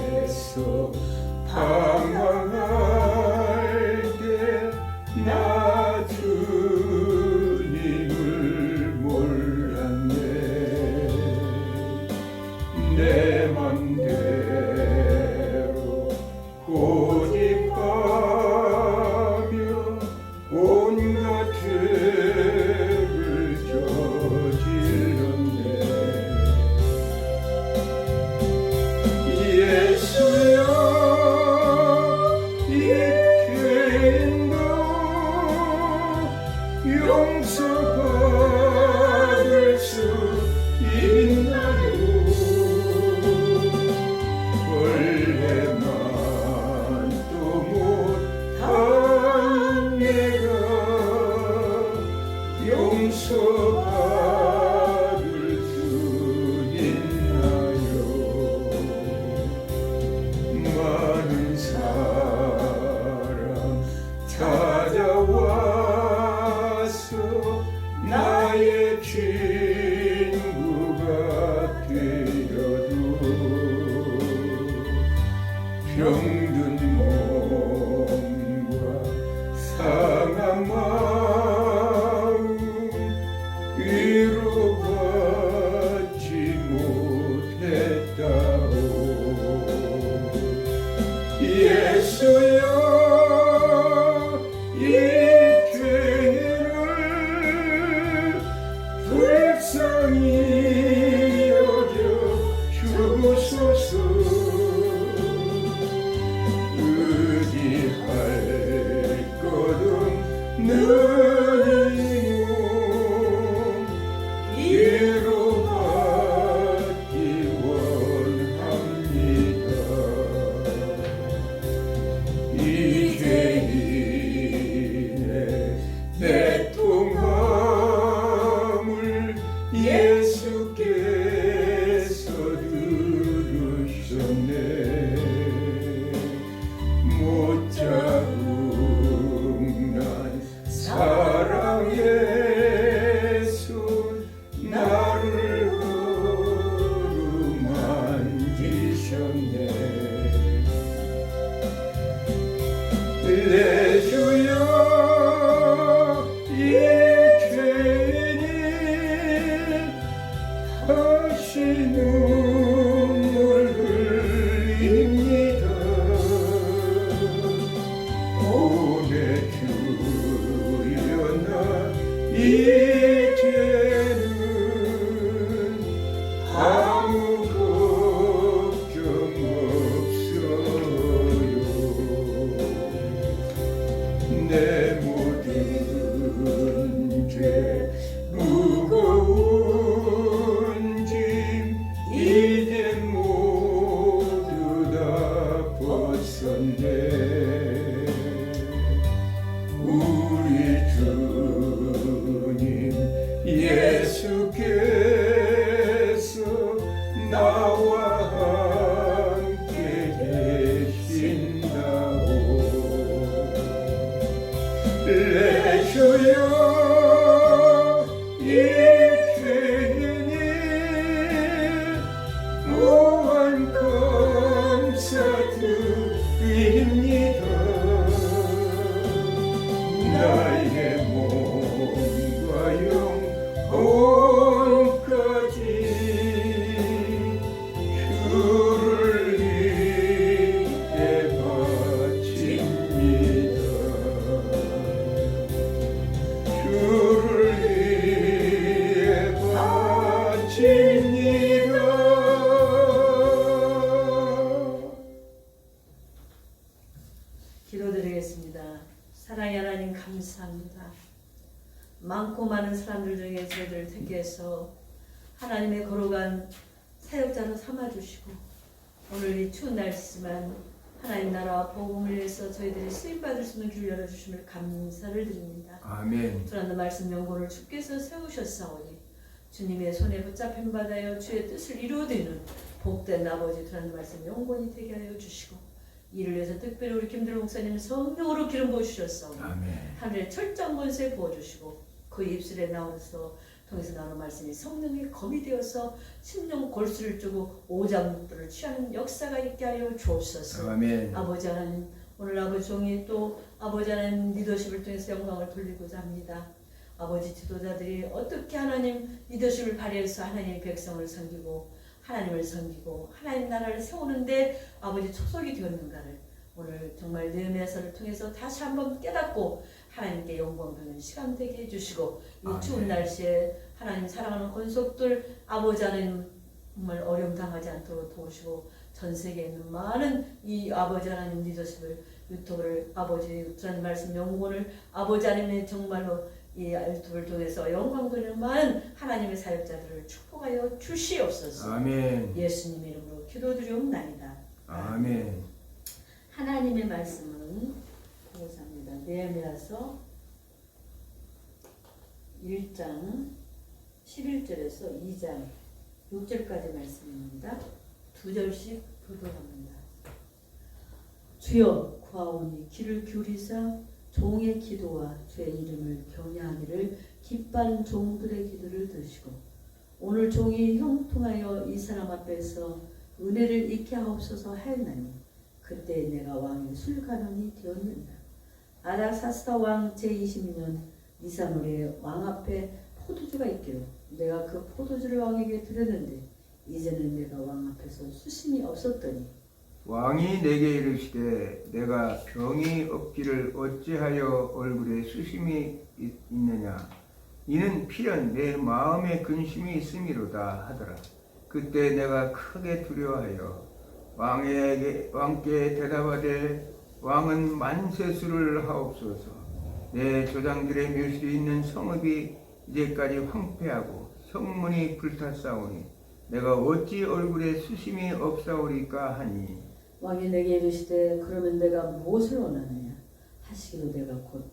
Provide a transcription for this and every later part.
세상에서 방황할 때 나 주님을 몰랐네. 내 맘대로 고집하며 온갖 죄를 저질렀네. 예수여 이 죄인도 용서받을 수 있나요? 원래만 또 못한 내가 용서받을 수 있나요? 많은 사람 찾아와서 나의 친구가 되어도 병든 몸과 상한 마음 위로받지 못했다오. 예수여 이 죄를 불쌍히 여겨 주소서. 의지할 것 없는 이몸 위로받기 원합니다. 이 죄인의 애통함을 예수께서 들으셨네. 못자국난 사랑의 손 나를 어루만지셨네. 내 주여 이 죄인이 다시 눈물 흘립니다. 오내 주여 나 이제는 아무 걱정 없어요. 내 모든 죄 무거운 짐 이제 모두 다 벗었네. 우리 주님 예수께서 나와 함께 계신다오. 내 주여 이 죄인이 무한 감사드립니다. 나의 몸과 영혼까지 주를 위해 바칩니다. 주를 위해 바칩니다. 기도드리겠습니다. 사랑의 하나님 감사합니다. 많고 많은 사람들 중에 저희들을 택해서 하나님의 거룩한 사역자로 삼아주시고 오늘 이 추운 날씨지만 하나님 나라와 복음을 위해서 저희들이 쓰임받을 수 있는 길 열어주심을 감사를 드립니다. 아멘. 주라는 말씀 명고를 주께서 세우셨사오니 주님의 손에 붙잡힘 받아요 주의 뜻을 이루어드리는 복된 아버지 주라는 말씀 영원히 되게 하여 주시고 이를 위해서 특별히 우리 김들 목사님 성령으로 기름 부어주셨사오니 아멘. 하늘의 철장 권세 부어주시고 그 입술에 나오면서 통해서 나눈 말씀이 성령의 검이 되어서 심령 골수를 주고 오장육부를 취하는 역사가 있게 하여 주옵소서. 아멘. 아버지 하나님, 오늘 아버지 종이 또 아버지 하나님 리더십을 통해서 영광을 돌리고자 합니다. 아버지 지도자들이 어떻게 하나님 리더십을 발휘해서 하나님의 백성을 섬기고 하나님을 섬기고 하나님 나라를 세우는데 아버지 초석이 되었는가를 오늘 정말 느헤미야서를 통해서 다시 한번 깨닫고 하나님께 영광 돌리는 시간 되게 해주시고 이 추운 날씨에 하나님 사랑하는 권속들 아버지 하나님 정말 어려움 당하지 않도록 도우시고 전 세계에 있는 많은 이 아버지 하나님 리더십을 유튜브를 아버지 주님 말씀 영혼을 아버지 하나님의 정말로 이 유튜브를 통해서 영광 돌리는 많은 하나님의 사역자들을 축복하여 주시옵소서. 아멘. 예수님 이름으로 기도드리옵나이다. 아멘. 하나님의 말씀은 그것입니다. 느헤미야서 1장 11절에서 2장 6절까지 말씀입니다. 두 절씩 교독합니다. 주여 구하오니 귀를 기울이사 종의 기도와 주의 이름을 경외하기를 기뻐하는 종들의 기도를 들으시고 오늘 종이 형통하여 이 사람 앞에서 은혜를 잊게 하옵소서 하였나니 그때 내가 왕의 술가론이 되었는다. 아닥사스다 왕 제22년 니산월에 왕 앞에 포도주가 있기로 내가 그 포도주를 왕에게 드렸는데 이제는 내가 왕 앞에서 수심이 없었더니 왕이 내게 이르시되 내가 병이 없기를 어찌하여 얼굴에 수심이 있느냐 이는 필연 내 마음에 근심이 있음이로다 하더라. 그때 내가 크게 두려워하여 왕께 대답하되 왕은 만세수를 하옵소서. 내 조상들의 묘실이 있는 성읍이 이제까지 황폐하고 성문이 불탔사오니 내가 어찌 얼굴에 수심이 없사오리까 하니 왕이 내게 이르시되 그러면 내가 무엇을 원하느냐 하시기로 내가 곧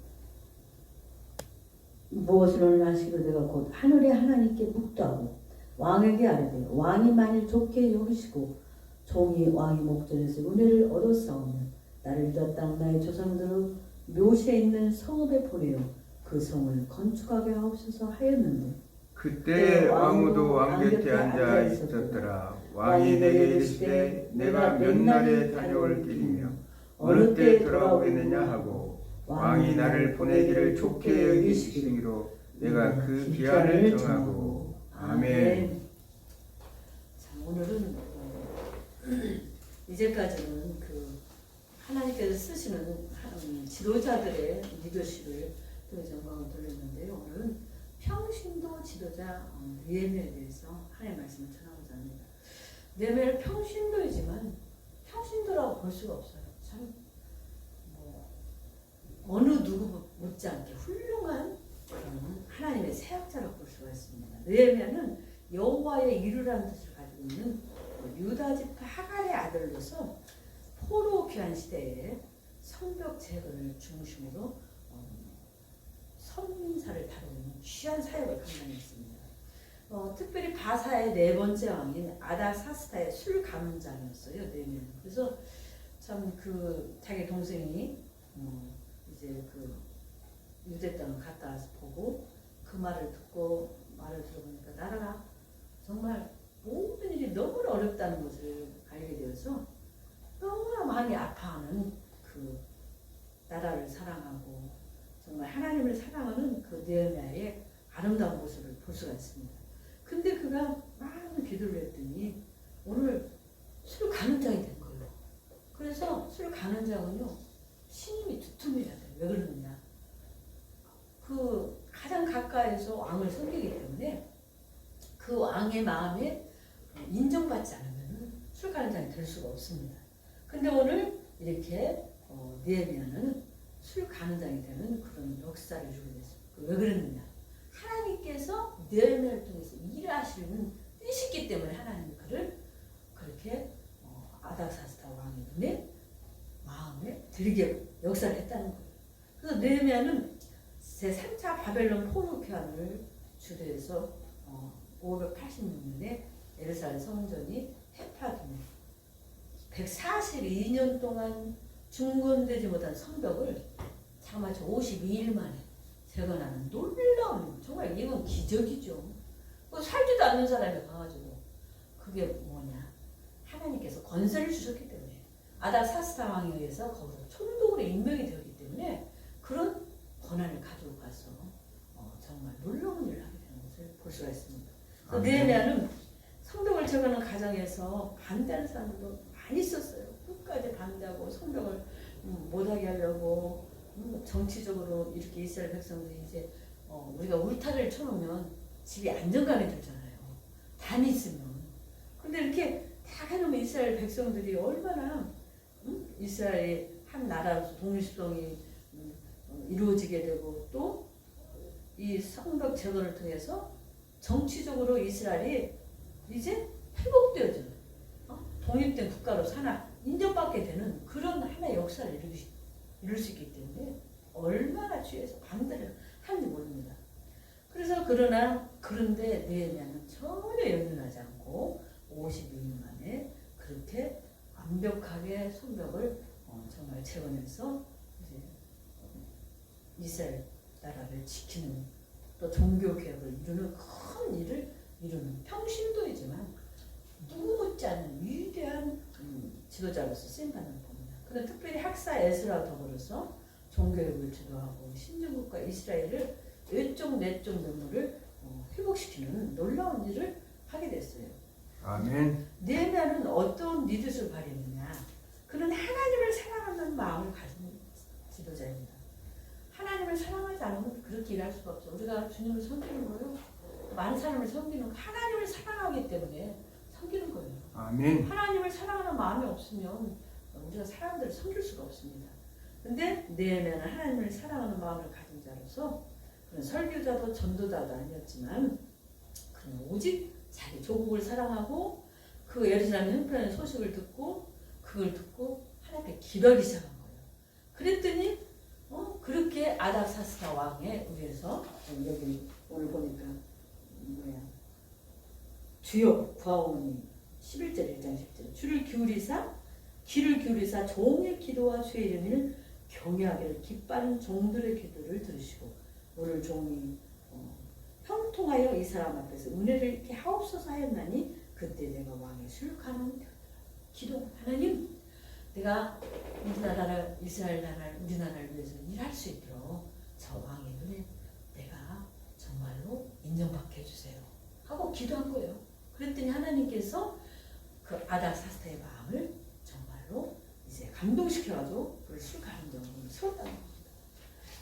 무엇을 원하느냐 하시기로 내가 곧 하늘의 하나님께 묵도하고 왕에게 아뢰되 왕이 만일 좋게 여기시고 종이 왕의 목전에서 은혜를 얻었사오면 나를 잃었다 나의 조상들의 묘실에 있는 성읍에 보내어 그 성을 건축하게 하옵소서 하였는데 그때 왕후도 왕 곁에 앉아 있었더라. 왕이 내게 이르시되 내가 몇 날에 다녀올 길이며 어느 때 돌아오겠느냐 하고 왕이 나를 보내기를 좋게 여기시기로 내가 그 기한을 정하고 아멘. 자, 오늘은 이제까지는 그 하나님께서 쓰시는 지도자들의 리더십을 통해서 영광을 돌렸는데요. 오늘은 평신도 지도자 느헤미야에 대해서 하나님의 말씀을 전하고자 합니다. 느헤미야는 평신도이지만 평신도라고 볼 수가 없어요. 참 어느 누구 못지않게 훌륭한 하나님의 사역자라고 볼 수가 있습니다. 느헤미야는 여호와의 이루라는 뜻을 가지고 있는 유다 지파 하갈의 아들로서 포로 귀환 시대에 성벽 재건을 중심으로 선민사를 다루는 귀한 사역을 감당했습니다. 특별히 바사의 네 번째 왕인 아닥사스다의 술 감장이었어요. 느헤미야는. 그래서 참 그 자기 동생이 이제 그 유대 땅을 갔다 와서 보고 그 말을 듣고 말을 들어보니까 나라가 정말 모든 일이 너무나 어렵다는 것을 알게 되어서 너무나 마음이 아파하는 그 나라를 사랑하고 정말 하나님을 사랑하는 그 느헤미야의 아름다운 모습을 볼 수가 있습니다. 근데 그가 많은 기도를 했더니 오늘 술 가는 장이 된 거예요. 그래서 술 가는 장은요 신임이 두툼해야 돼요. 왜 그러느냐? 그 가장 가까이서 왕을 섬기기 때문에 그 왕의 마음에 인정받지 않으면 술 가는 장이 될 수가 없습니다. 근데 오늘 이렇게 느헤미야는 술 가는 장이 되는 그런 역사를 주게 됐습니다. 왜 그랬느냐? 하나님께서 느헤미야를 통해서 일하시는 뜻이기 때문에 하나님이 그를 그렇게 아닥사스다 왕의 눈에 마음에 들게 역사를 했다는 거예요. 그래서 느헤미야는 제3차 바벨론 포로 귀환을 주도해서 586년에 예루살렘 성전이 회파되며 142년 동안 중건되지 못한 성벽을 장마치 52일 만에 재건하는 놀라운, 정말 이건 기적이죠. 뭐 살지도 않는 사람이 가가지고 그게 뭐냐, 하나님께서 권세를 주셨기 때문에, 아닥사스다 왕에 의해서 거기서 총독으로 임명이 되었기 때문에 그런 권한을 가지고 가서 정말 놀라운 일을 하게 되는 것을 볼 수가 있습니다. 느헤미야는 성벽을 재건하는 과정에서 반대하는 사람들도 많이 있었어요. 끝까지 반대하고 성벽을 못하게 하려고, 정치적으로 이렇게 이스라엘 백성들이 이제 우리가 울타리를 쳐놓으면 집이 안정감이 들잖아요. 단이 있으면. 근데 이렇게 다 해놓으면 이스라엘 백성들이 얼마나 이스라엘이 한 나라로서 독립성이 이루어지게 되고, 또 이 성벽 재건을 통해서 정치적으로 이스라엘이 이제 회복되어져 독립된 국가로 인정받게 되는 그런 하나의 역사를 이룰 수 있기 때문에 얼마나 주위에서 반대를 하는지 모릅니다. 그런데 느헤미야는 전혀 연연하지 않고 52년 만에 그렇게 완벽하게 성벽을 정말 재건해서 이제 이스라엘 나라를 지키는, 또 종교 개혁을 이루는 큰 일을 이루는 평신도이지만 누구 못지않은 위대한 지도자로서 쓰임받는 겁니다. 그는 특별히 학사 에스라와 더불어서 종교개혁을 주도하고 신정국가 이스라엘을 외적 내적 면모를 회복시키는 놀라운 일을 하게 됐어요. 아멘. 느헤미야는 어떤 리더십을 발휘했느냐? 그는 하나님을 사랑하는 마음을 가진 지도자입니다. 하나님을 사랑하지 않으면 그렇게 일할 수가 없죠. 우리가 주님을 섬기는 거요, 많은 사람을 섬기는 거, 하나님을 사랑하기 때문에 섬기는 거예요. 아멘. 하나님을 사랑하는 마음이 없으면 우리가 사람들을 섬길 수가 없습니다. 근데 느헤미야는 하나님을 사랑하는 마음을 가진 자로서, 그는 설교자도 전도자도 아니었지만 그는 오직 자기 조국을 사랑하고 그 예루살렘 형편의 소식을 듣고 그걸 듣고 하나님께 기도하기 시작한 거예요. 그랬더니 그렇게 아닥사스다 왕에 의해서, 여기 오늘 보니까 주여 구하오니 11절 1장 10절 귀를 기울이사 종의 기도와 주의 이름을 경외하기를 기뻐하는 종들의 기도를 들으시고 오늘 종이 형통하여 이 사람 앞에서 은혜를 이렇게 하옵소서 하였나니 그때 내가 왕의 술가는 기도, 하나님 내가 우리나라를, 이스라엘 나라를, 우리나라를 위해서 일할 수 있도록 저 왕의 눈에 내가 정말로 인정받게 해주세요 하고 기도한 거예요. 그랬더니 하나님께서 그 아닥사스다의 마음을 정말로 이제 감동시켜가지고 그를 술가는 정도로 세웠다는 겁니다.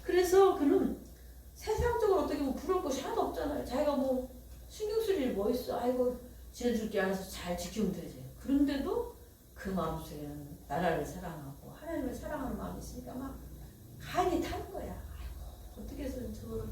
그래서 그는 세상적으로 어떻게 보면 부러울 것이 하나도 없잖아요. 자기가 뭐 신경 쓸 일이 뭐 있어. 아이고 지네들 게 알아서 잘 지키면 되지. 그런데도 그 마음속에는 나라를 사랑하고 하나님을 사랑하는 마음이 있으니까 막 간이 타는 거야. 아이고 어떻게 해서 저거를,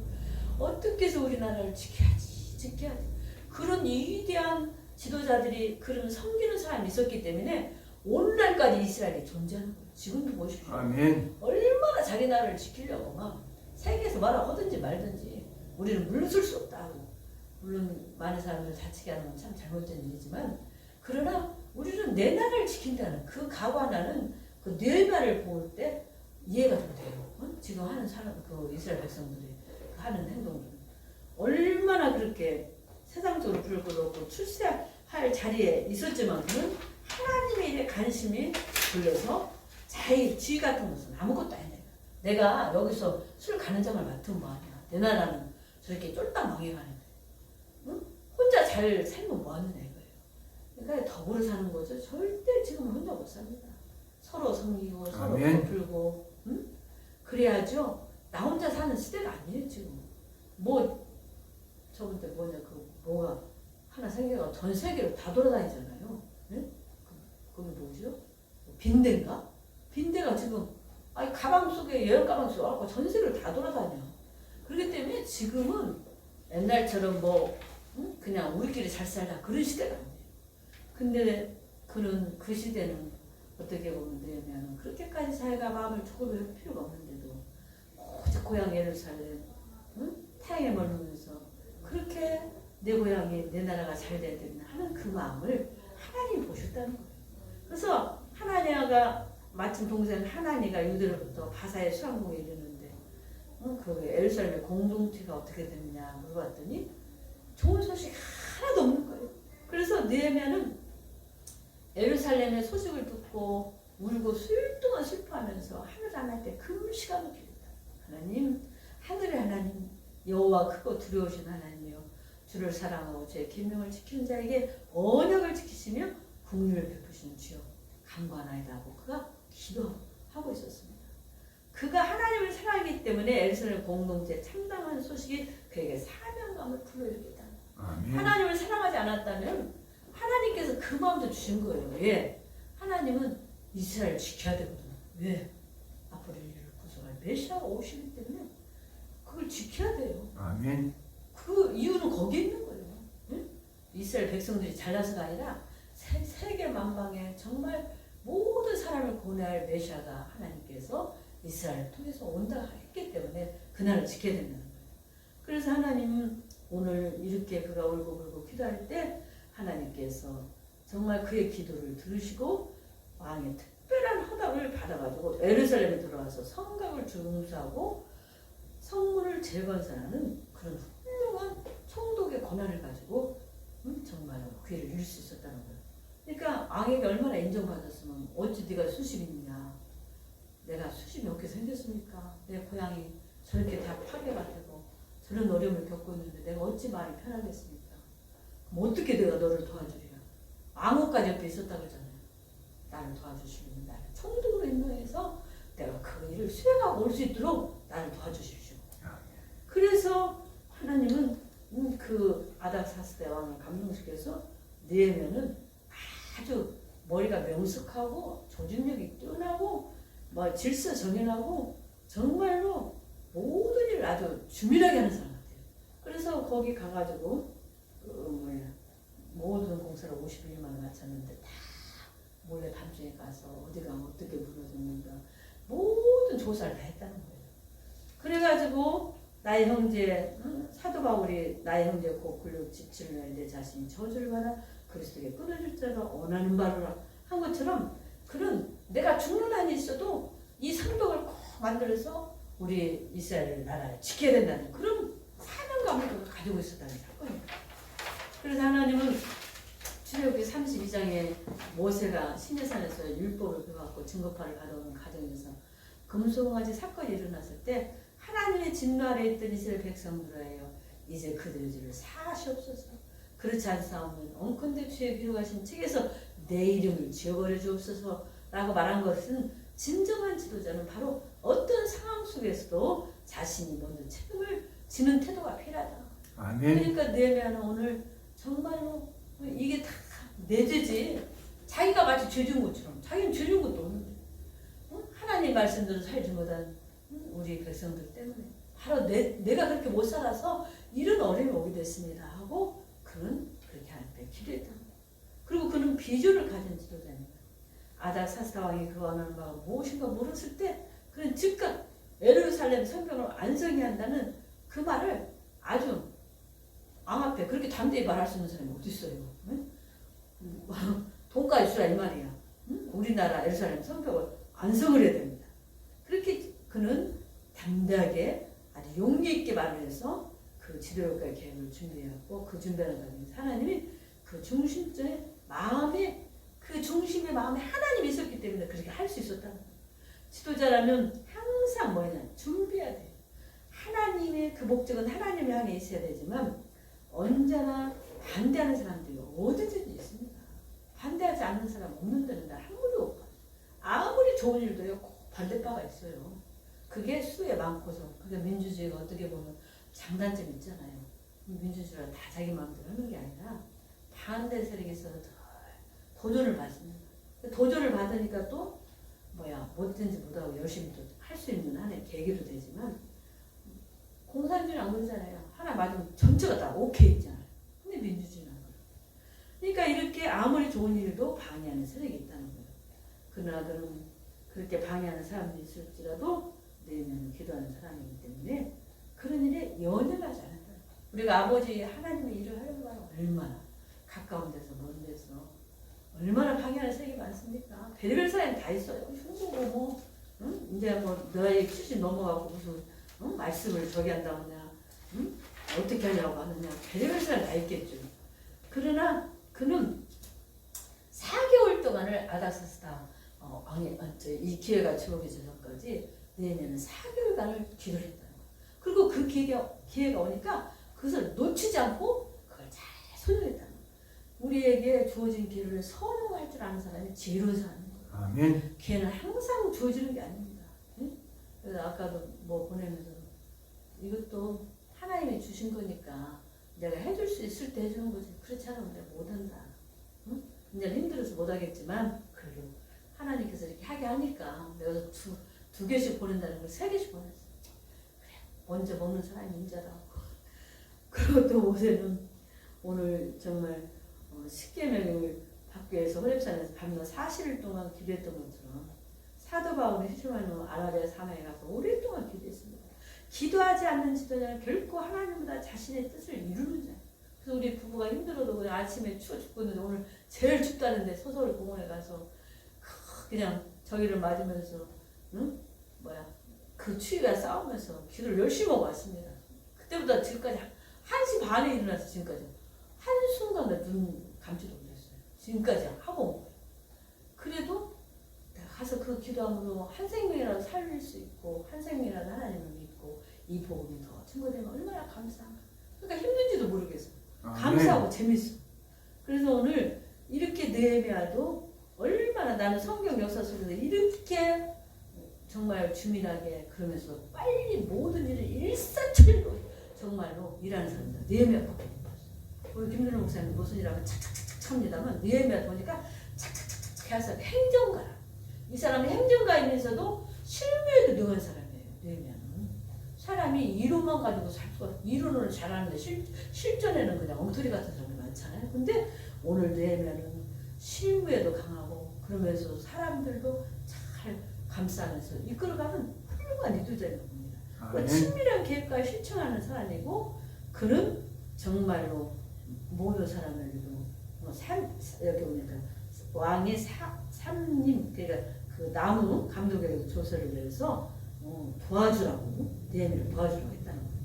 어떻게 해서 우리나라를 지켜야지. 그런 위대한 지도자들이, 그런 섬기는 사람이 있었기 때문에 오늘날까지 이스라엘이 존재하는 거예요. 지금도 보십시오. 아멘. 얼마나 자기 나라를 지키려고 막 세계에서 뭐라 하든지 말든지 우리는 물러설 수 없다고. 물론 많은 사람들을 다치게 하는 건 참 잘못된 일이지만, 그러나 우리는 내 나라를 지킨다는 그 각오 하나는 그 느헤미야를 볼 때 이해가 좀 돼요. 지금 하는 사람, 그 이스라엘 백성들이 하는 행동들은 얼마나 그렇게 세상적으로 부를 것 없고 출세할 자리에 있었지만 그는 하나님의 일에 관심이 들려서 자기 지위 같은 것은 아무것도 아니에요. 내가 여기서 술 가는 장을 맡으면 뭐하냐. 내 나라는 저렇게 쫄딱 망해가는데, 응? 혼자 잘 살면 뭐하느냐 이거예요. 그러니까 더불어 사는 거죠. 절대 지금은 혼자 못 삽니다. 서로 섬기고 서로 베풀고, 응? 그래야죠. 나 혼자 사는 시대가 아니에요 지금. 뭐 저번 때 뭐가 하나 생겨가 전 세계로 다 돌아다니잖아요. 네? 그게 뭐죠? 빈대인가? 빈대가 지금 가방 속에, 여행 가방 속에 와서 전 세계를 다 돌아다녀. 그렇기 때문에 지금은 옛날처럼 그냥 우리끼리 잘 살자 그런 시대가 아니에요. 근데 그 시대는 어떻게 보면 되면 그렇게까지 자기가 마음을 조급할 필요가 없는데도 오직 고향 예루살렘, 태양에 머무면서 그렇게 내 고향이, 내 나라가 잘 돼야 된다 하는 그 마음을 하나님이 보셨다는 거예요. 그래서 하나냐가, 마침 동생 하나니가 유대로부터 바사의 수왕궁에 이르는데 그 예루살렘의 공동체가 어떻게 됐냐 물어봤더니 좋은 소식이 하나도 없는 거예요. 그래서 느헤미야는 예루살렘의 소식을 듣고 울고 수일 동안 슬퍼하면서 하늘 하나님께 금시간을 기도했다. 하나님, 하늘의 하나님, 여호와 크고 두려우신 하나님이여, 주를 사랑하고 주의 계명을 지키는 자에게 언약을 지키시며 긍휼을 베푸시는 주여 간구하나이다 하고 그가 기도하고 있었습니다. 그가 하나님을 사랑하기 때문에 예루살렘 공동체에 참담한 소식이 그에게 사명감을 불러일으켰다. 하나님을 사랑하지 않았다면 하나님께서 그 마음도 주신 거예요. 왜? 하나님은 이스라엘을 지켜야 되거든요. 왜? 앞으로 인류를 구속할 메시아가 오시기 때문에 그걸 지켜야 돼요. 아멘. 그 이유는 거기에 있는 거예요. 응? 이스라엘 백성들이 잘나서가 아니라 세계 만방에 정말 모든 사람을 구원할 메시아가 하나님께서 이스라엘을 통해서 온다 했기 때문에 그날을 지켜야 된다는 거예요. 그래서 하나님은 오늘 이렇게 그가 울고불고 기도할 때 하나님께서 정말 그의 기도를 들으시고 왕의 특별한 허락을 받아가지고 예루살렘에 들어와서 성곽을 중수하고 성문을 재건사하는 그런 훌륭한 총독의 권한을 가지고 정말 기회를 이룰 수 있었다는 거예요. 그러니까 왕에게 얼마나 인정받았으면 어찌 네가 수십이 있냐. 내가 수십이 어떻게 생겼습니까? 내 고향이 저렇게 다 파괴가 되고 저런 어려움을 겪고 있는데 내가 어찌 마음이 편하겠습니까? 그럼 어떻게 내가 너를 도와주리라. 왕후까지 옆에 있었다고 그러잖아요. 나를 도와주시면 나를 총독으로 임명해서 내가 그 일을 수행하고 올 수 있도록 나를 도와주십시오. 그래서 하나님은 그 아닥사스다 왕을 감동시켜서 느헤미야는 아주 머리가 명석하고 조직력이 뛰어나고 뭐 질서 정연하고 정말로 모든 일을 아주 주밀하게 하는 사람 같아요. 그래서 거기 가가지고 모든 공사를 51만을 마쳤는데 다 몰래 밤중에 가서 어디가 어떻게 무너졌는가 모든 조사를 다 했다는 거예요. 그래가지고 나의 형제 사도 바울이 나의 형제 곧 굴욕 지치를 위하여 내 자신이 저주를 받아 그리스도에게 끊어질 자가 원하는 바로 한 것처럼 그런 내가 죽는 한이 있어도 이 상독을 꼭 만들어서 우리 이스라엘 나라를 지켜야 된다는 그런 사명감을 가지고 있었다는 사건이에요. 그래서 하나님은 출애굽기 32장에 모세가 시내산에서 율법을 배워갖고 증거파를 받아오는 과정에서 금송아지 사건이 일어났을 때 하나님의 진노 아래 있던 이스라엘 백성들에요 이제 그들의 죄를 사하시옵소서. 그렇지 않사오면 온컨대 주의 기록하신 책에서 내 이름을 지워버려 주옵소서 라고 말한 것은 진정한 지도자는 바로 어떤 상황 속에서도 자신이 먼저 책임을 지는 태도가 필요하다. 아멘. 그러니까 느헤미야는 오늘 정말로 이게 다 내 죄지. 자기가 마치 죄진 것처럼 자기는 죄진 것도 없는데 하나님 말씀대로 살지 못한 우리 백성들 때문에 바로 내가 그렇게 못 살아서 이런 어려움이 오게 됐습니다 하고 그는 그렇게 하나님께 기도했다. 그리고 그는 비전을 가진 지도자입니다. 아닥사스다 왕이 그 원하는 바가 무엇인가 물었을 때 그는 즉각 예루살렘 성경을 완성해야 한다는 그 말을 아주 왕 앞에 그렇게 담대히 말할 수 있는 사람이 어디 있어요? 응? 돈까지 주라 이 말이야. 응? 우리나라 예루살렘 성경을 완성을 해야 됩니다. 그렇게 그는 담대하게 아주 용기 있게 말을 해서 그 지도력과 계획을 준비해갖고 그 준비하는 과정에서 하나님이 그 중심점의 마음에 그 중심의 마음에 하나님이 있었기 때문에 그렇게 할 수 있었다는 거예요. 지도자라면 항상 뭐냐 준비해야 돼요. 하나님의 그 목적은 하나님을 향해 있어야 되지만 언제나 반대하는 사람들이 어디든지 있습니다. 반대하지 않는 사람 없는 데는 날 아무도 없고 아무리 좋은 일도요 꼭 반대파가 있어요. 그게 수에 많고서 그게 민주주의가 어떻게 보면 장단점이 있잖아요. 민주주의가 다 자기 마음대로 하는 게 아니라 반대 세력에 있어서 도전을 받습니다. 도전을 받으니까 또 뭐든지 못하고 열심히 또 할 수 있는 하나의 계기도 되지만 공산주의는 안 그러잖아요. 하나 맞으면 전체가 다 오케이 있잖아요. 근데 민주주의는 안 그래요. 그러니까 이렇게 아무리 좋은 일도 방해하는 세력이 있다는 거예요. 그러나 그는 그렇게 방해하는 사람들이 있을지라도 내면 기도하는 사람이기 때문에 그런 일에 연연하지 않는다. 우리가 아버지 하나님의 일을 하려고 하면 얼마나 가까운 데서 먼 데서 얼마나 방해하는 세력이 많습니까? 별별 사람이 다 있어요. 흉보고 뭐 응? 이제 뭐 너희 70 넘어가고 무슨 응? 말씀을 저기 한다느냐, 응? 어떻게 하냐고 하느냐, 별의별 사람 다 있겠죠. 그러나 그는 4개월 동안을 아닥사스다 이 기회가 주어지기 전까지 내년은 4개월간을 기도를 했다는 거예요. 그리고 그 기회가 오니까 그것을 놓치지 않고 그걸 잘 소유했다는 거예요. 우리에게 주어진 기회를 선호할 줄 아는 사람이 지혜로운 사람인 거예요. 아멘. 기회는 항상 주어지는 게 아닙니다. 응? 그래서 아까도 뭐 보내면서 이것도 하나님이 주신 거니까 내가 해줄 수 있을 때 해주는 거지. 그렇지 않으면 내가 못한다. 응? 이제 힘들어서 못하겠지만 그래도 하나님께서 이렇게 하게 하니까 내가 두 개씩 보낸다는 걸 3개씩 보냈어. 그래, 먼저 먹는 사람이 인자라고. 그리고 또 요새는 오늘 정말 십계명을 받기 위해서 호렙산에서 밤낮 40일 동안 기도했던 것처럼 사도 바울이 휴시마는 아라비아 사나에 가서 오랫동안 기도했습니다. 기도하지 않는 지도자는 결코 하나님보다 자신의 뜻을 이루는 자예요. 그래서 우리 부부가 힘들어도 그냥 아침에 추워 죽겠는데 오늘 제일 춥다는데 소설 공원에 가서 그냥 저기를 맞으면서 그 추위가 싸우면서 기도를 열심히 하고 왔습니다. 그때보다 지금까지 1시 반에 일어나서 지금까지 한순간도 눈 감지도 못했어요. 지금까지 하고 그래도 내가 가서 그 기도함으로 한 생명이라도 살릴 수 있고 한 생명이라도 하나님을 믿고 이 복음이 더 증거되면 얼마나 감사한가. 그러니까 힘든지도 모르겠어. 감사하고 재밌어. 그래서 오늘 이렇게 느헤미야도 얼마나 나는 성경 역사 속에서 이렇게 정말 주민하게 그러면서 빨리 모든 일을 일사천리로 정말로 일하는 사람들 느헤미야밖에 못 봤어요. 우리 김준호 목사님 무슨 일 하면 착착착착 합니다만 느헤미야 보니까 착착착착 해서 행정가라. 이 사람은 행정가이면서도 실무에도 능한 사람이에요. 느헤미야는 사람이 이론만 가지고 살 수가 없어요. 이론을 잘하는데 실전에는 그냥 엉터리 같은 사람이 많잖아요. 근데 오늘 느헤미야는 실무에도 강하고 그러면서 사람들도 잘 감싸면서 이끌어가는 훌륭한 리더자인 겁니다. 친밀한 계획과 실천하는 사람이고 그는 정말로 모든 사람들도 여기 보니까 왕의 삼님 그러니까 그 나무 감독에게도 조서를 내서 도와주라고 느헤미야를 도와주라고 했다는 거예요.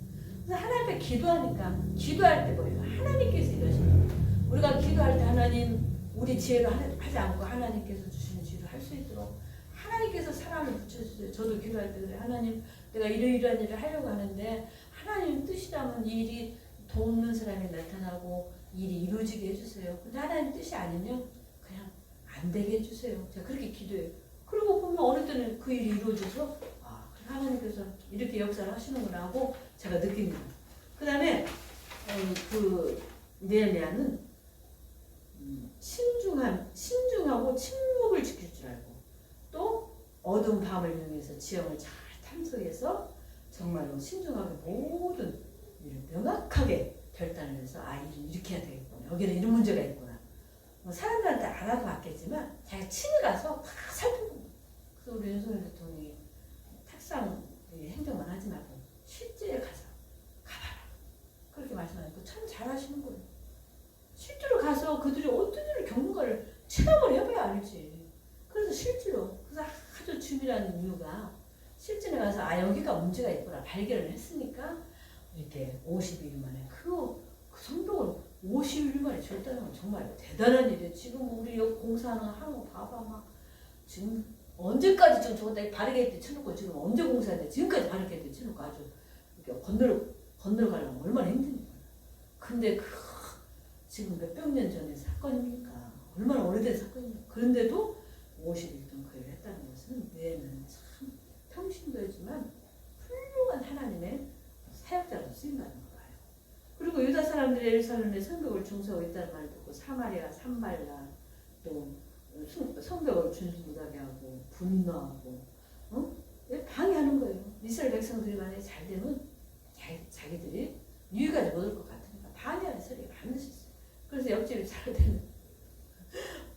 그래서 하나님 앞에 기도하니까 기도할 때 뭐예요? 하나님께서 이러시는 거예요. 우리가 기도할 때 하나님 우리 지혜로 하지 않고 하나님께서 주시는 지혜로 할 수 있도록 하나님께서 사람을 붙여주세요. 저도 기도할 때 그래. 하나님 내가 이러이러한 일을 하려고 하는데 하나님 뜻이라면 이 일이 돕는 사람이 나타나고 일이 이루어지게 해주세요. 근데 하나님 뜻이 아니면 그냥 안 되게 해주세요. 제가 그렇게 기도해요. 그리고 보면 어느 때는 그 일이 이루어져서 하나님께서 이렇게 역사를 하시는구나 하고 제가 느낍니다. 그 다음에 그 느헤미야는 신중하고 침묵을 지킬 줄 알고 또 어두운 밤을 이용해서 지형을 잘 탐색해서 정말로 신중하게 모든 일을 명확하게 결단을 해서 일은 이렇게 해야 되겠구나. 여기는 이런 문제가 있구나. 사람들한테 알아도 왔겠지만 자기가 친히 가서 다 살펴보고 그래서 우리 윤석열 대통령이 탁상 행정만 하지 말고 실제에 가서 가봐라. 그렇게 말씀하니까 참 잘하시는 거예요. 실제로 가서 그들이 어떤 일을 겪는가를 체험을 해봐야 알지. 그래서 실제로 그래서 아주 주밀한 이유가 실전에 가서 여기가 문제가 있구나 발견을 했으니까 이렇게 52일 만에 그 성벽을 50일 만에 지었다는 건 정말 대단한 일이에요. 지금 우리 여기 공사하는 거 봐봐 막 지금 언제까지 지금 저거 바리게이트 쳐놓고 지금 언제 공사해야 돼? 지금까지 바리게이트 쳐놓고 아주 이렇게 건너가려면 얼마나 힘드니까. 근데 지금 몇백 년 전의 사건입니까? 얼마나 오래된 사건입니까? 그런데도 50일 동안 그 일을 했다는 것은 느헤미야는 참 평신도였지만 훌륭한 하나님의 사역자로 쓰인다는 거예요. 그리고 유다 사람들이 예루살렘에 성벽을 중수하고 있다는 말을 듣고 사마리아, 산발라 또 성벽을 준수 못하게 하고 분노하고 방해하는 거예요. 이스라엘 백성들이 만약에 잘 되면 자기들이 유익하지 못할 것 같으니까 방해하는 소리가 반드시 있어요. 그래서 옆집이 잘 되는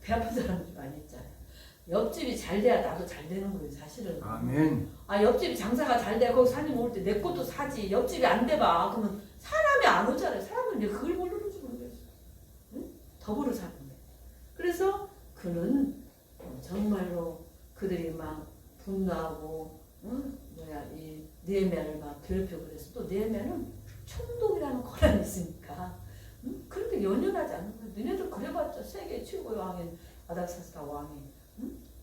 배 아픈 사람들이 많이 있잖아요. 옆집이 잘 돼야 나도 잘 되는 거예요. 사실은. 아멘. 옆집이 장사가 잘 돼. 거기 사람이 올 때 내 것도 사지. 옆집이 안 돼봐. 그러면 사람이 안 오잖아요. 사람은 이제 그걸 모르는지 모르겠어요. 응? 더불어 사는데. 그래서 그는 정말로 그들이 막 분노하고 이 느헤미야를 막 괴롭히고 그래서 또 느헤미야는 총독이라는 권한이 있으니까 그렇게 연연하지 않는 거야. 너네들 그래봤자 세계 최고의 왕인 아닥사스다 왕이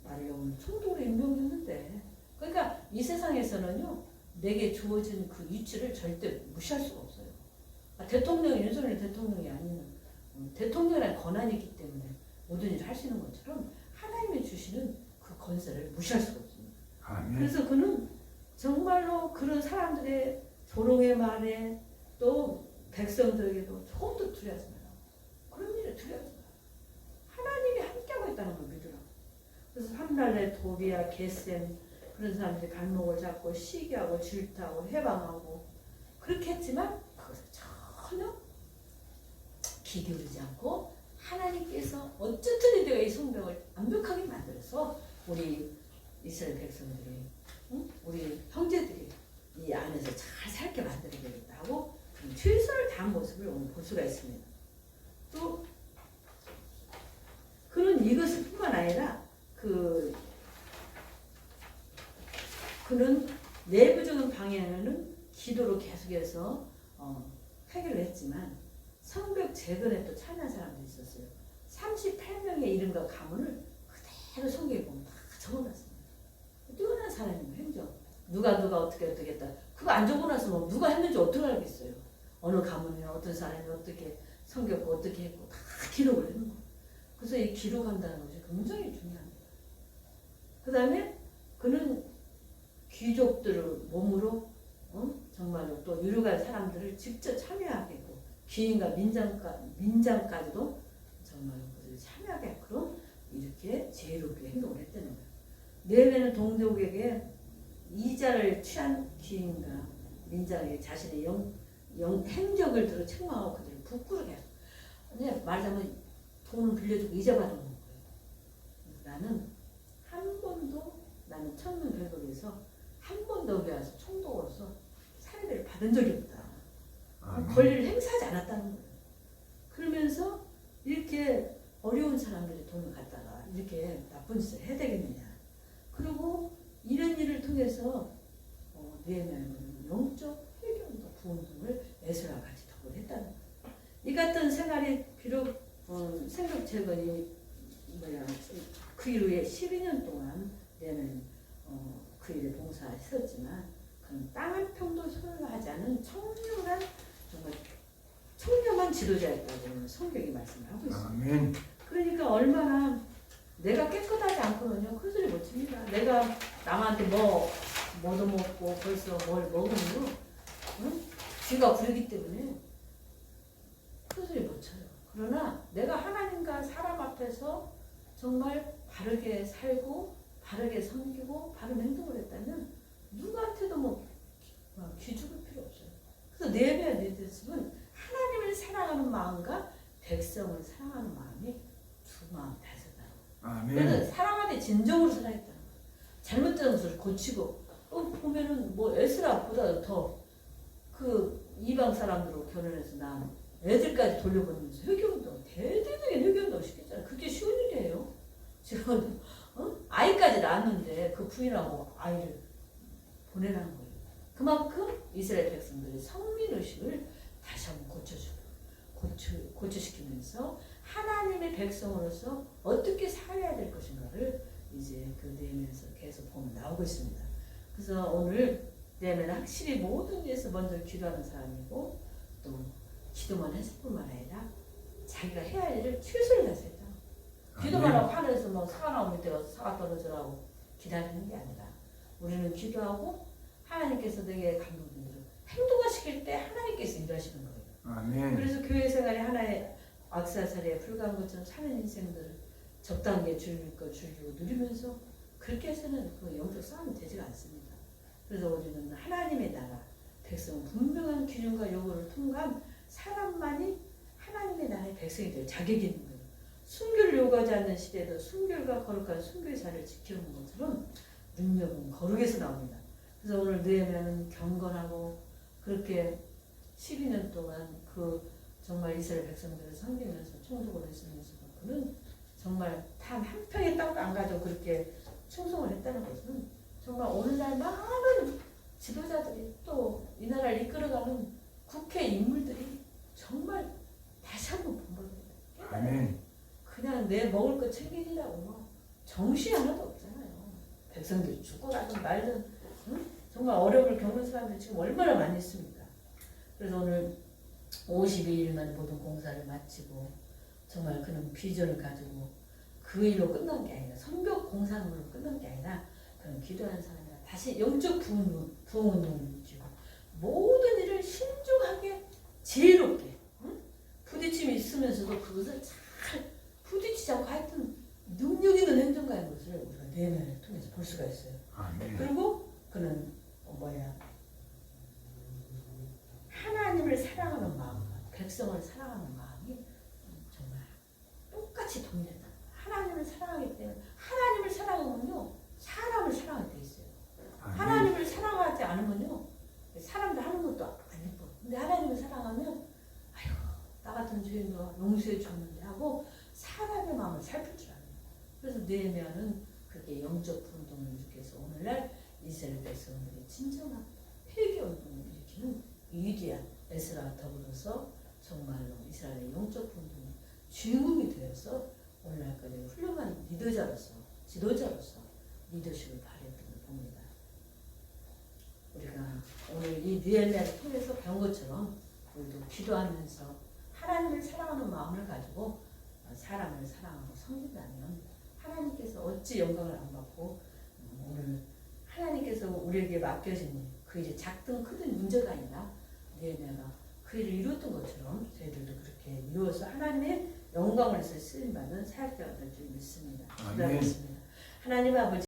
나를 오늘 총독으로 임명했는데, 그러니까 이 세상에서는요 내게 주어진 그 위치를 절대 무시할 수가 없어요. 대통령, 윤석열 대통령이 아니면 대통령이라는 권한이 있기 때문에 모든 일을 할 수 있는 것처럼 하나님이 주시는 그 권세를 무시할 수가 없습니다. 아멘. 그래서 그는 정말로 그런 사람들의 조롱의 말에 또 백성들에게도 조금도 두려워하지 마라. 그런 일에 두려워하지 마라. 하나님이 함께하고 있다는 걸 믿으라고. 그래서 한날에 도비야, 게셈 그런 사람들이 갈목을 잡고 시기하고 질타하고 해방하고 그렇게 했지만 그것을 전혀 귀 기울이지 않고 하나님께서 어쨌든 내가 이 성벽을 완벽하게 만들어서 우리 이스라엘 백성들이 우리 형제들이 이 안에서 잘 살게 만들어야겠다 하고 최선을 다한 모습을 오늘 볼 수가 있습니다. 또 그는 이것을 뿐만 아니라 그는 내부적인 방향에는 기도로 계속해서 해결을 했지만 성벽 재건에 또 참여한 사람도 있었어요. 38명의 이름과 가문을 그대로 성경에 보면 다 적어놨습니다. 뛰어난 사람이에요. 행정. 누가 어떻게 했다. 그거 안 적어놔서 뭐 누가 했는지 어떻게 알겠어요. 어느 가문에 어떤 사람이 어떻게 섬겼고 어떻게 했고 다 기록을 해놓은 거예요. 그래서 이 기록한다는 것이 굉장히 중요합니다. 그 다음에 그는 귀족들을 몸으로 정말로 또 유력한 사람들을 직접 참여하게 했고 귀인과 민장까지도 정말로 그들을 참여하게 했고 이렇게 지혜롭게 행동을 했다는 거예요. 느헤미야는 동족에게 이자를 취한 귀인과 민장에게 자신의 행적을 들어 책망하고 그들을 부끄러게 했어. 그냥 말하자면 돈을 빌려주고 이자 받아먹는 거예요. 나는 천문결국에서 한 번도 여기 와서 총독으로서 사례를 받은 적이 없다. 권리를 행사하지 않았다는 거예요. 그러면서 이렇게 어려운 사람들이 돈을 갖다가 이렇게 나쁜 짓을 해야 되겠느냐. 그리고 이런 일을 통해서 느헤미야는 영적 회개운동, 부운동을 에스라와 같이 덕을 했다는 거예요. 이 같은 생활이 비록 생각 재건이 그 이후에 12년 동안 내는 그 일에 봉사했었지만 그는 땅 한 평도 소유하지 않은 청렴한 정말 청렴한 지도자였다고 성경이 말씀을 하고 있습니다. 아멘. 그러니까 얼마나 내가 깨끗하지 않고는요 큰 소리 못 칩니다. 내가 남한테 뭐도 먹고 벌써 뭘 먹으면요 귀가 부르기 때문에 큰 소리 못 쳐요. 그러나 내가 하나님과 사람 앞에서 정말 바르게 살고 바르게 섬기고 바른 행동을 했다면 누구한테도 귀 죽을 필요 없어요. 그래서 느헤미야 리더십은 하나님을 사랑하는 마음과 백성을 사랑하는 마음이 두 마음 다르다고. 아멘. 그래서 사랑하되 진정으로 사랑했다는 거예요. 잘못된 것을 고치고 보면은 에스라보다 더 그 이방 사람들로 결혼해서 낳은 애들까지 돌려보내면서 회개운동 대대적인 회개운동 시켰잖아요. 그게 쉬운 일이에요. 지금 아이까지 낳았는데 그 부인하고 아이를 보내라는 거예요. 그만큼 이스라엘 백성들의 성민의식을 다시 한번 고쳐시키면서 하나님의 백성으로서 어떻게 살아야 될 것인가를 이제 그 느헤미야에서 계속 보면 나오고 있습니다. 그래서 오늘 느헤미야는 확실히 모든 일에서 먼저 기도하는 사람이고 또 기도만 했을 뿐만 아니라 자기가 해야 할 일을 최선을 다해서 했다. 기도만 하고 하늘에서 사과 밑에 가서 사과 떨어져라고 기다리는 게 아니라 우리는 기도하고 하나님께서 내게 감동들을 행동화시킬 때 하나님께서 일하시는 거예요. 아멘. 그래서 교회 생활이 하나의 악사살에 불과한 것처럼 사는 인생들을 적당하게 즐길 걸 즐기고 누리면서 그렇게 해서는 그 영적 싸움이 되지가 않습니다. 그래서 우리는 하나님의 나라, 백성은 분명한 기준과 요구를 통과한 사람만이 하나님의 나라의 백성이 될 자격이 있는 거예요. 순교를 요구하지 않는 시대에도 순결과 거룩한 순교의 자리를 지키는 것처럼 능력은 거룩에서 나옵니다. 그래서 오늘 느헤미야는 경건하고 그렇게 12년 동안 그 정말 이스라엘 백성들을 섬기면서 총독을 했으면서 그는 정말 단 한 평의 땅도 안 가지고 그렇게 충성을 했다는 것은 정말 오늘날 많은 지도자들이 또 이 나라를 이끌어가는 국회 인물들이 정말 다시 한번 본받습니다. 아멘. 그냥 내 먹을 거 챙기느라고 뭐 정신 하나도 없잖아요. 백성들이 죽고 나든 말든 응? 정말 어려움을 겪는 사람들이 지금 얼마나 많이 있습니까? 그래서 오늘 52일만 모든 공사를 마치고 정말 그런 비전을 가지고 그 일로 끝난 게 아니라 성벽 공사로 끝난 게 아니라 그런 기도하는 사람이라 다시 영적 부흥운동을 일으키고 모든 일을 신중하게 지혜롭게 응? 부딪힘이 있으면서도 그것을 잘 부딪히지 않고 하여튼 능력 있는 행정가인 것을 우리가 내면을 통해서 볼 수가 있어요. 아멘. 그리고 그는 하나님을 사랑하는 마음과 백성을 사랑하는 마음이 정말 똑같이 동일하다. 하나님을 사랑하기 때문에 하나님을 사랑하면요 사람을 사랑하게 돼 있어요. 아멘. 하나님을 사랑하지 않으면요 사람들 하는 것도 안 예뻐. 근데 하나님을 사랑하면 아유 나 같은 죄인도 용서해 줬는데 하고 사람의 마음을 살필 줄 알아요. 그래서 느헤미야는 그렇게 영적 운동을 일으켜서 오늘날 이스라엘 백성들이 진정한 회개 운동을 일으키는 위대한 에스라와 더불어서 정말로 이스라엘의 영적 운동의 주인공이 되어서 오늘날까지 훌륭한 리더자로서 지도자로서 리더십을 발휘했던 걸 봅니다. 우리가 오늘 이 느헤미야를 통해서 배운 것처럼 우리도 기도하면서 하나님을 사랑하는 마음을 가지고 사람을 사랑하고 섬긴다면 하나님께서 어찌 영광을 안 받고 오늘 하나님께서 우리에게 맡겨진 그 일이 작든 크든 문제가 아니라 느헤미야가 그 일을 이뤘던 것처럼 저희들도 그렇게 이루어서 하나님의 영광을 위해서 쓰임받는 사역자가 될 줄 믿습니다. 기도하겠습니다. 하나님 아버지